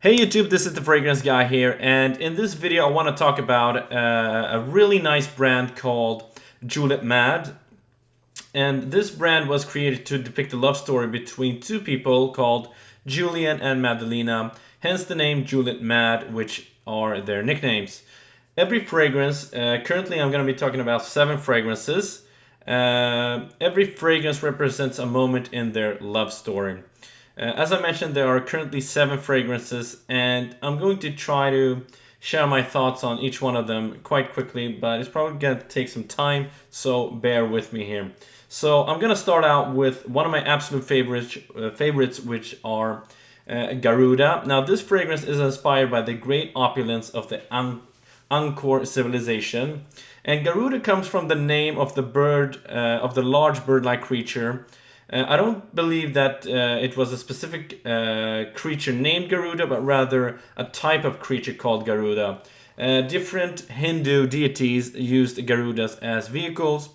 Hey YouTube, this is the Fragrance Guy here, and in this video I want to talk about a really nice brand called Juliet Mad. And this brand was created to depict a love story between two people called Julian and Madalena, hence the name Juliet Mad, which are their nicknames. Every fragrance, currently I'm going to be talking about 7 fragrances. Every fragrance represents a moment in their love story. As I mentioned, there are currently 7 fragrances, and I'm going to try to share my thoughts on each one of them quite quickly, but it's probably going to take some time, so bear with me here. So I'm going to start out with one of my absolute favorites, which are Garuda. Now, this fragrance is inspired by the great opulence of the Angkor civilization, and Garuda comes from the name of the bird, of the large bird-like creature. I don't believe that it was a specific creature named Garuda, but rather a type of creature called Garuda. Different Hindu deities used Garudas as vehicles.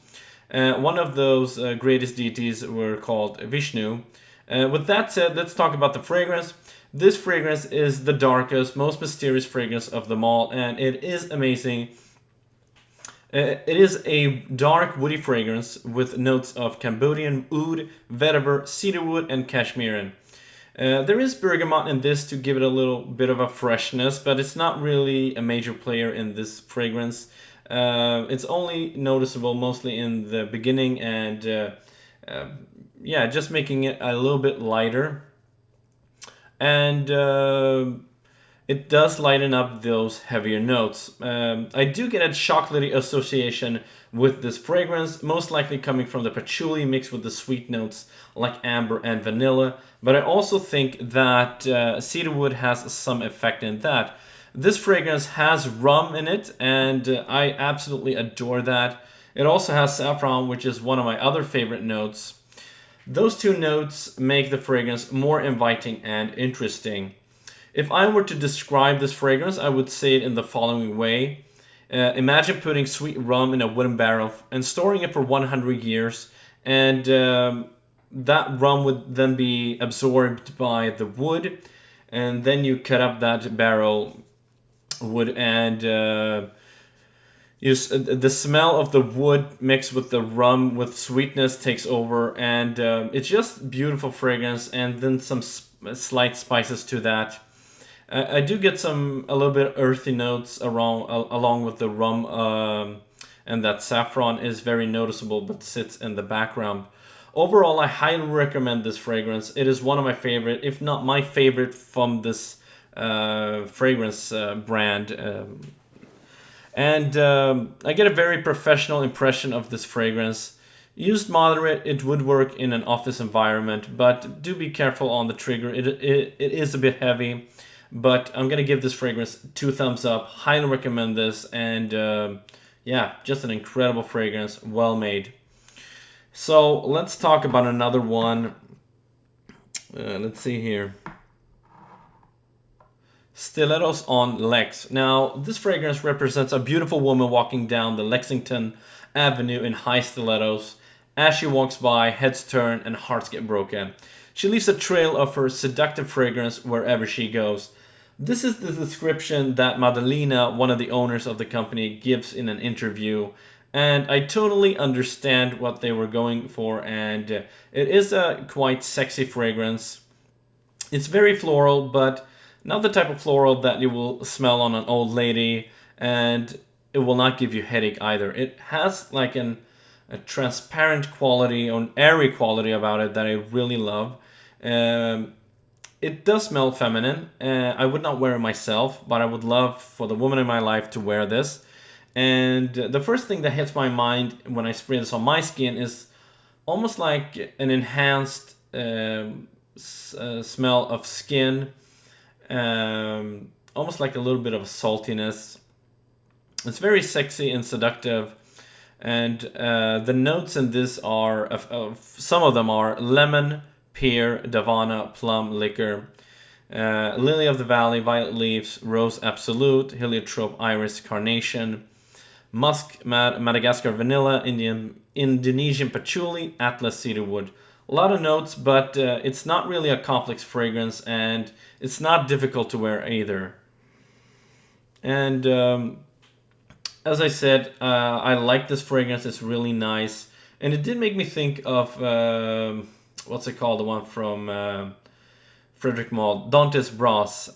One of those greatest deities were called Vishnu. With that said, let's talk about the fragrance. This fragrance is the darkest, most mysterious fragrance of them all, and it is amazing. It is a dark, woody fragrance with notes of Cambodian oud, vetiver, cedarwood, and cashmere. There is bergamot in this to give it a little bit of a freshness, but it's not really a major player in this fragrance. It's only noticeable mostly in the beginning and yeah, just making it a little bit lighter. And it does lighten up those heavier notes. I do get a chocolatey association with this fragrance, most likely coming from the patchouli mixed with the sweet notes like amber and vanilla, but I also think that cedarwood has some effect in that. This fragrance has rum in it, and I absolutely adore that. It also has saffron, which is one of my other favorite notes. Those two notes make the fragrance more inviting and interesting. If I were to describe this fragrance, I would say it in the following way. Imagine putting sweet rum in a wooden barrel and storing it for 100 years, and that rum would then be absorbed by the wood, and then you cut up that barrel wood, and the smell of the wood mixed with the rum with sweetness takes over, and it's just beautiful fragrance, and then some slight spices to that. I do get a little bit earthy notes along with the rum, and that saffron is very noticeable but sits in the background. Overall, I highly recommend this fragrance. It is one of my favorite, if not my favorite, from this fragrance brand. And I get a very professional impression of this fragrance. Used moderate, it would work in an office environment, but do be careful on the trigger. It is a bit heavy. But I'm going to give this fragrance 2 thumbs up. Highly recommend this. And yeah, just an incredible fragrance. Well made. So let's talk about another one. Let's see here. Stilettos on Lex. Now, this fragrance represents a beautiful woman walking down the Lexington Avenue in high stilettos. As she walks by, heads turn and hearts get broken. She leaves a trail of her seductive fragrance wherever she goes. This is the description that Madalena, one of the owners of the company, gives in an interview. And I totally understand what they were going for, and it is a quite sexy fragrance. It's very floral, but not the type of floral that you will smell on an old lady, and it will not give you headache either. It has like a transparent quality or an airy quality about it that I really love. It does smell feminine. I would not wear it myself, but I would love for the woman in my life to wear this. And the first thing that hits my mind when I spray this on my skin is almost like an enhanced smell of skin, almost like a little bit of saltiness. It's very sexy and seductive. And the notes in this are, some of them are lemon, pear, davana, plum, liquor, lily of the valley, violet leaves, rose absolute, heliotrope, iris, carnation, musk, Madagascar vanilla, Indonesian patchouli, atlas cedarwood, A lot of notes, but it's not really a complex fragrance, and it's not difficult to wear either. And as I said, I like this fragrance. It's really nice, and it did make me think of what's it called? The one from Frederick Malle, Dante's Bras.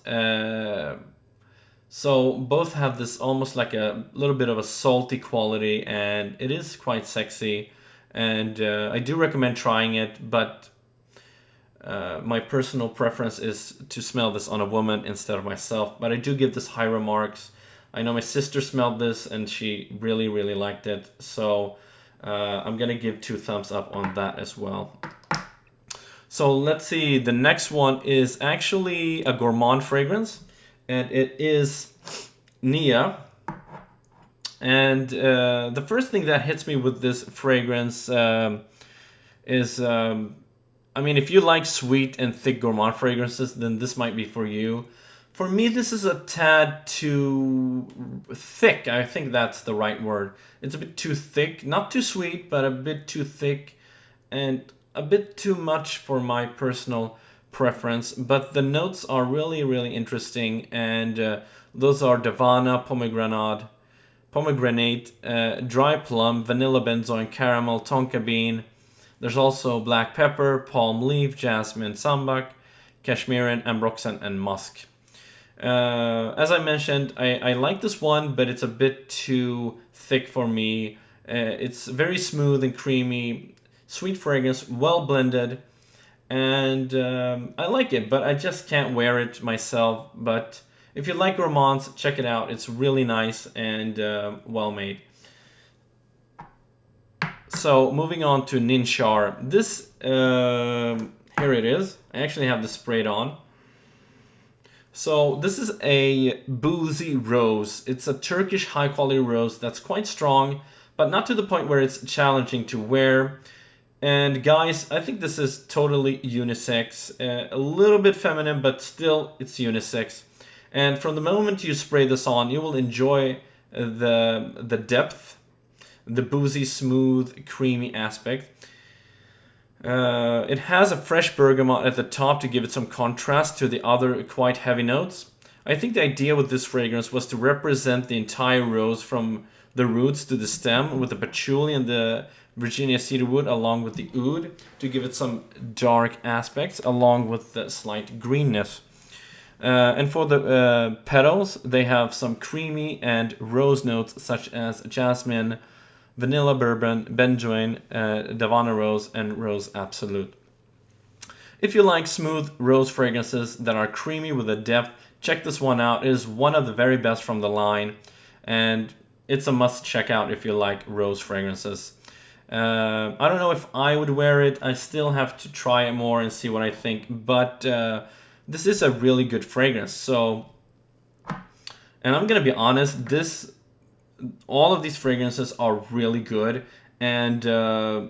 So both have this almost like a little bit of a salty quality, and it is quite sexy. And I do recommend trying it, but my personal preference is to smell this on a woman instead of myself. But I do give this high remarks. I know my sister smelled this and she really, really liked it. So I'm gonna give 2 thumbs up on that as well. So let's see, the next one is actually a gourmand fragrance, and it is Nia. And the first thing that hits me with this fragrance is, I mean, if you like sweet and thick gourmand fragrances, then this might be for you. For me, this is a tad too thick. I think that's the right word. It's a bit too thick, not too sweet, but a bit too thick, and a bit too much for my personal preference. But the notes are really, really interesting, and those are Davana, pomegranate, dry plum, vanilla benzoin, caramel, tonka bean. There's also black pepper, palm leaf, jasmine, sambac, cashmere, ambroxan, and musk. As I mentioned, I like this one, but it's a bit too thick for me. It's very smooth and creamy, sweet fragrance, well blended, and I like it, but I just can't wear it myself. But if you like gourmands, check it out. It's really nice and well made. So moving on to Un Air de Shar. This, here it is. I actually have this sprayed on. So this is a boozy rose. It's a Turkish high quality rose that's quite strong, but not to the point where it's challenging to wear. And guys, I think this is totally unisex. A little bit feminine, but still it's unisex. And from the moment you spray this on, you will enjoy the depth, the boozy, smooth, creamy aspect. It has a fresh bergamot at the top to give it some contrast to the other quite heavy notes. I think the idea with this fragrance was to represent the entire rose from the roots to the stem, with the patchouli and the Virginia cedarwood along with the oud to give it some dark aspects along with the slight greenness. And for the petals, they have some creamy and rose notes such as jasmine, vanilla bourbon, benzoin, Davana rose, and rose absolute. If you like smooth rose fragrances that are creamy with a depth, check this one out. It is one of the very best from the line, and it's a must check out if you like rose fragrances. I don't know if I would wear it. I still have to try it more and see what I think, but this is a really good fragrance. So, and I'm gonna be honest, all of these fragrances are really good, and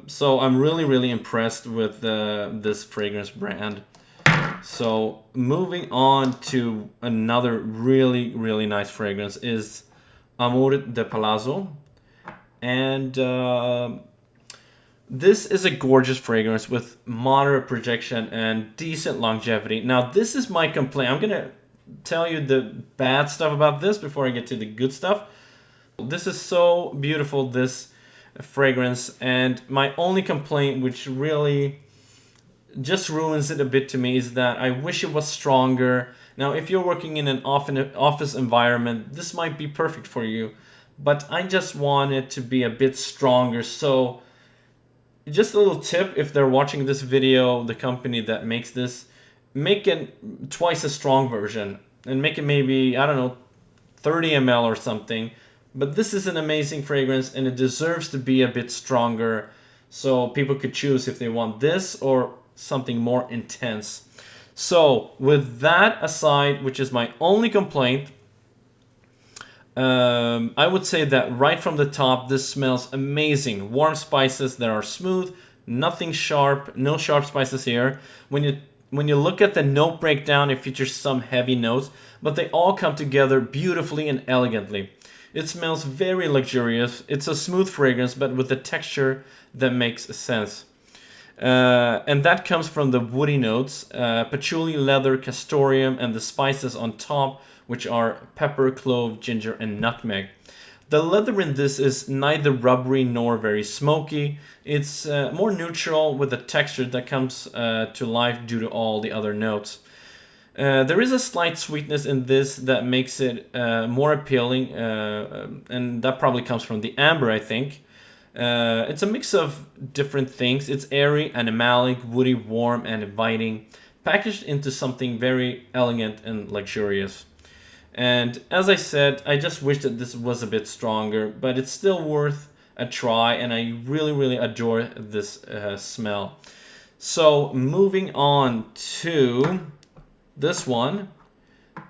so I'm really impressed with this fragrance brand. So moving on to another really nice fragrance is Amor de Palazzo, and this is a gorgeous fragrance with moderate projection and decent longevity. Now this is my complaint. I'm gonna tell you the bad stuff about this before I get to the good stuff. This is so beautiful, this fragrance, and my only complaint, which really just ruins it a bit to me, is that I wish it was stronger. Now, if you're working in an office environment, this might be perfect for you, but I just want it to be a bit stronger. So just a little tip, if they're watching this video, the company that makes this, make it twice as strong version and make it maybe, I don't know, 30 ml or something. But this is an amazing fragrance and it deserves to be a bit stronger, so people could choose if they want this or something more intense. So with that aside, which is my only complaint, I would say that right from the top, this smells amazing. Warm spices that are smooth, nothing sharp, no sharp spices here. When you look at the note breakdown, it features some heavy notes, but they all come together beautifully and elegantly. It smells very luxurious. It's a smooth fragrance, but with a texture that makes sense. And that comes from the woody notes, patchouli, leather, castoreum, and the spices on top, which are pepper, clove, ginger, and nutmeg. The leather in this is neither rubbery nor very smoky. It's more neutral with a texture that comes to life due to all the other notes. There is a slight sweetness in this that makes it more appealing, and that probably comes from the amber, I think. It's a mix of different things. It's airy, animalic, woody, warm, and inviting, packaged into something very elegant and luxurious. And as I said, I just wish that this was a bit stronger, but it's still worth a try, and I really, really adore this smell. So moving on to this one,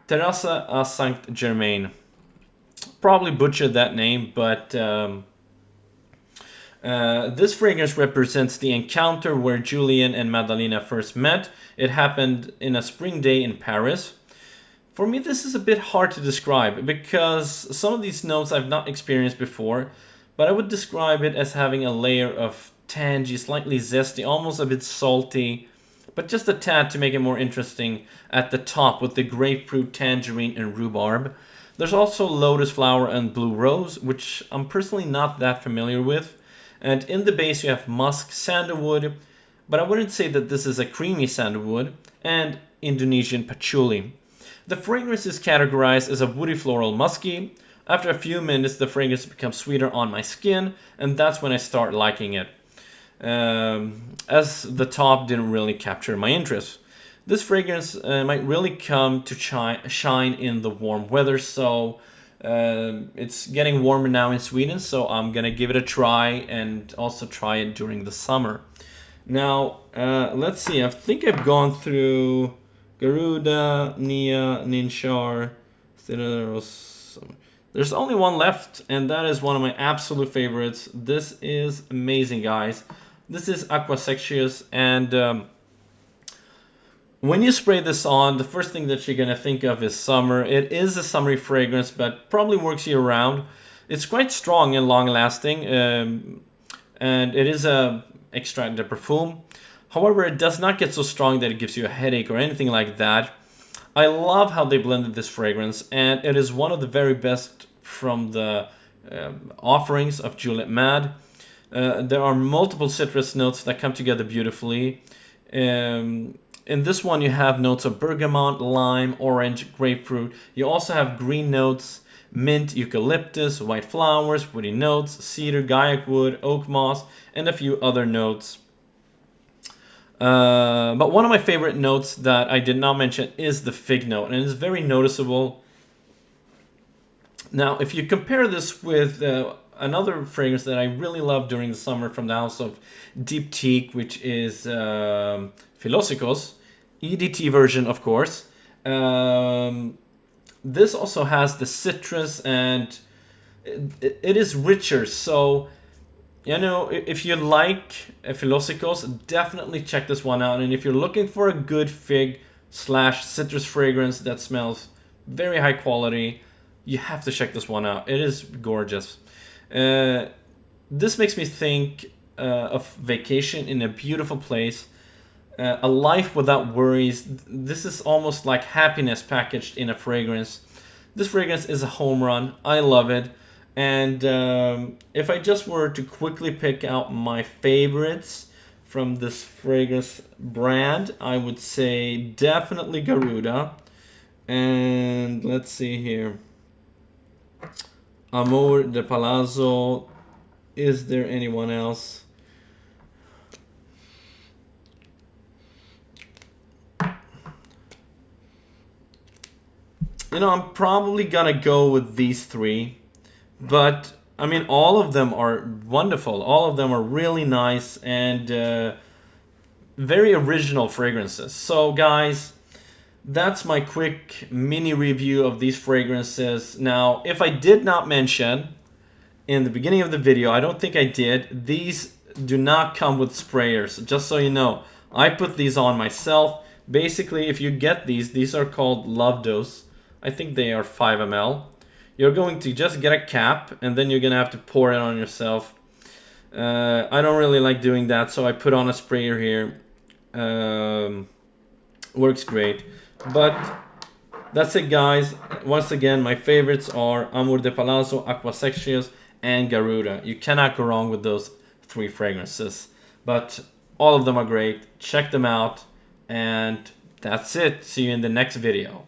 Terrasse à Saint-Germain. Probably butchered that name, but this fragrance represents the encounter where Julian and Madalena first met. It happened in a spring day in Paris. For me, this is a bit hard to describe because some of these notes I've not experienced before, but I would describe it as having a layer of tangy, slightly zesty, almost a bit salty, but just a tad to make it more interesting at the top with the grapefruit, tangerine, and rhubarb. There's also lotus flower and blue rose, which I'm personally not that familiar with. And in the base you have musk, sandalwood, but I wouldn't say that this is a creamy sandalwood, and Indonesian patchouli. The fragrance is categorized as a woody floral musky. After a few minutes, the fragrance becomes sweeter on my skin, and that's when I start liking it. As the top didn't really capture my interest. This fragrance might really come to shine in the warm weather, so it's getting warmer now in Sweden, so I'm gonna give it a try and also try it during the summer. Now, let's see, I think I've gone through Garuda, Nia, Ninshar, Stilettos. There's only one left, and that is one of my absolute favorites. This is amazing, guys. This is Aqua Sextius, and when you spray this on, the first thing that you're going to think of is summer. It is a summery fragrance, but probably works year-round. It's quite strong and long-lasting, and it is a extrait de parfum. However, it does not get so strong that it gives you a headache or anything like that. I love how they blended this fragrance, and it is one of the very best from the offerings of Juliet Mad. There are multiple citrus notes that come together beautifully. In this one, you have notes of bergamot, lime, orange, grapefruit. You also have green notes, mint, eucalyptus, white flowers, woody notes, cedar, gaiac wood, oak moss, and a few other notes. But one of my favorite notes that I did not mention is the fig note, and it's very noticeable. Now, if you compare this with another fragrance that I really love during the summer from the house of Deep Teak, which is Philosopos, EDT version, of course. This also has the citrus, and it is richer. So, you know, if you like Philosopos, definitely check this one out. And if you're looking for a good fig / citrus fragrance that smells very high quality, you have to check this one out. It is gorgeous. This makes me think of vacation in a beautiful place, a life without worries. This is almost like happiness packaged in a fragrance. This fragrance is a home run. I love it. And if I just were to quickly pick out my favorites from this fragrance brand, I would say definitely Garuda. And let's see here. Amor de Palazzo. Is there anyone else? You know, I'm probably gonna go with these three. But, I mean, all of them are wonderful. All of them are really nice and very original fragrances. So, guys, that's my quick mini review of these fragrances. Now, if I did not mention in the beginning of the video, I don't think I did, these do not come with sprayers. Just so you know, I put these on myself. Basically, if you get these are called Love Dose. I think they are 5 ml. You're going to just get a cap, and then you're going to have to pour it on yourself. I don't really like doing that, so I put on a sprayer here. Works great. But that's it, guys. Once again, my favorites are Amor de Palazzo, Aqua, Sextius, and Garuda. You cannot go wrong with those 3 fragrances. But all of them are great. Check them out. And that's it. See you in the next video.